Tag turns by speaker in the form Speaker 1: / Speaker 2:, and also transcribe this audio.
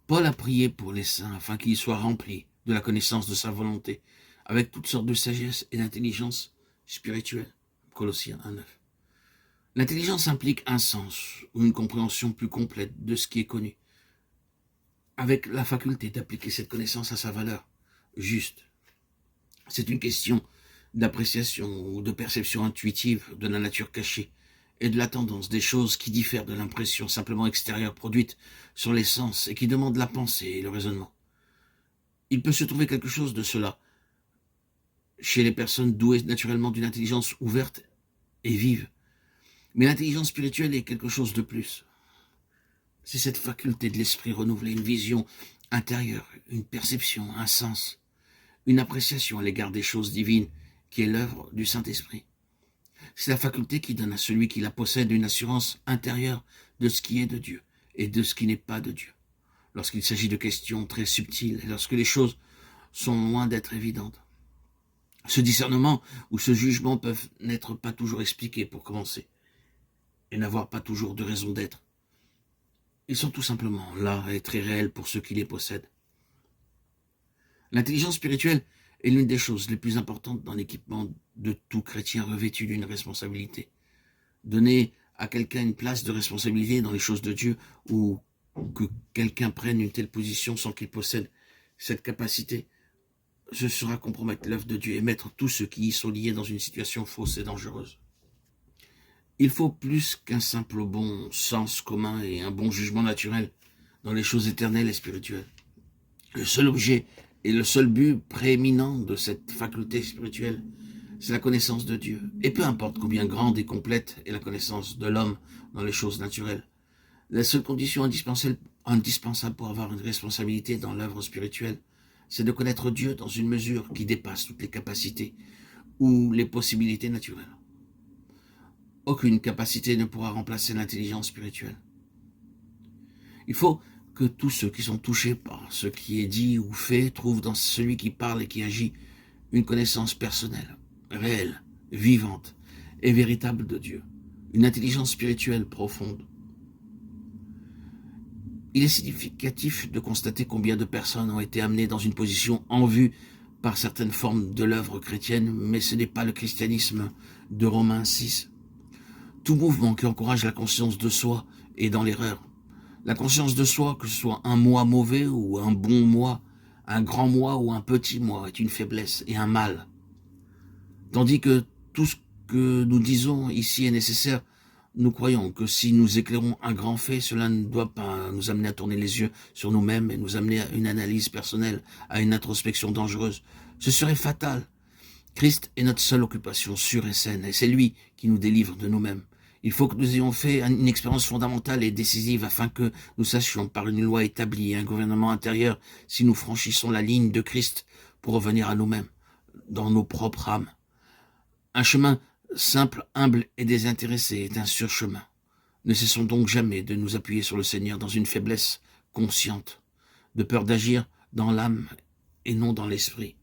Speaker 1: Paul a prié pour les saints afin qu'ils soient remplis de la connaissance de sa volonté, avec toutes sortes de sagesse et d'intelligence spirituelle. Colossiens 1:9. L'intelligence implique un sens ou une compréhension plus complète de ce qui est connu, avec la faculté d'appliquer cette connaissance à sa valeur juste. C'est une question d'appréciation ou de perception intuitive de la nature cachée et de la tendance des choses qui diffèrent de l'impression simplement extérieure produite sur les sens et qui demande la pensée et le raisonnement. Il peut se trouver quelque chose de cela chez les personnes douées naturellement d'une intelligence ouverte et vive. Mais l'intelligence spirituelle est quelque chose de plus. C'est cette faculté de l'esprit renouvelé, une vision intérieure, une perception, un sens, une appréciation à l'égard des choses divines qui est l'œuvre du Saint-Esprit. C'est la faculté qui donne à celui qui la possède une assurance intérieure de ce qui est de Dieu et de ce qui n'est pas de Dieu. Lorsqu'il s'agit de questions très subtiles et lorsque les choses sont loin d'être évidentes. Ce discernement ou ce jugement peuvent n'être pas toujours expliqués pour commencer et n'avoir pas toujours de raison d'être. Ils sont tout simplement là et très réels pour ceux qui les possèdent. L'intelligence spirituelle est l'une des choses les plus importantes dans l'équipement de tout chrétien revêtu d'une responsabilité. Donner à quelqu'un une place de responsabilité dans les choses de Dieu ou que quelqu'un prenne une telle position sans qu'il possède cette capacité, ce sera compromettre l'œuvre de Dieu et mettre tous ceux qui y sont liés dans une situation fausse et dangereuse. Il faut plus qu'un simple bon sens commun et un bon jugement naturel dans les choses éternelles et spirituelles. Le seul objet et le seul but prééminent de cette faculté spirituelle, c'est la connaissance de Dieu. Et peu importe combien grande et complète est la connaissance de l'homme dans les choses naturelles, la seule condition indispensable pour avoir une responsabilité dans l'œuvre spirituelle, c'est de connaître Dieu dans une mesure qui dépasse toutes les capacités ou les possibilités naturelles. Aucune capacité ne pourra remplacer l'intelligence spirituelle. Il faut que tous ceux qui sont touchés par ce qui est dit ou fait trouvent dans celui qui parle et qui agit une connaissance personnelle, réelle, vivante et véritable de Dieu, une intelligence spirituelle profonde. Il est significatif de constater combien de personnes ont été amenées dans une position en vue par certaines formes de l'œuvre chrétienne, mais ce n'est pas le christianisme de Romains 6. Tout mouvement qui encourage la conscience de soi est dans l'erreur. La conscience de soi, que ce soit un moi mauvais ou un bon moi, un grand moi ou un petit moi, est une faiblesse et un mal. Tandis que tout ce que nous disons ici est nécessaire, nous croyons que si nous éclairons un grand fait, cela ne doit pas nous amener à tourner les yeux sur nous-mêmes et nous amener à une analyse personnelle, à une introspection dangereuse. Ce serait fatal. Christ est notre seule occupation sûre et saine, et c'est lui qui nous délivre de nous-mêmes. Il faut que nous ayons fait une expérience fondamentale et décisive afin que nous sachions par une loi établie et un gouvernement intérieur si nous franchissons la ligne de Christ pour revenir à nous-mêmes, dans nos propres âmes. Un chemin simple, humble et désintéressé est un surchemin. Ne cessons donc jamais de nous appuyer sur le Seigneur dans une faiblesse consciente, de peur d'agir dans l'âme et non dans l'esprit.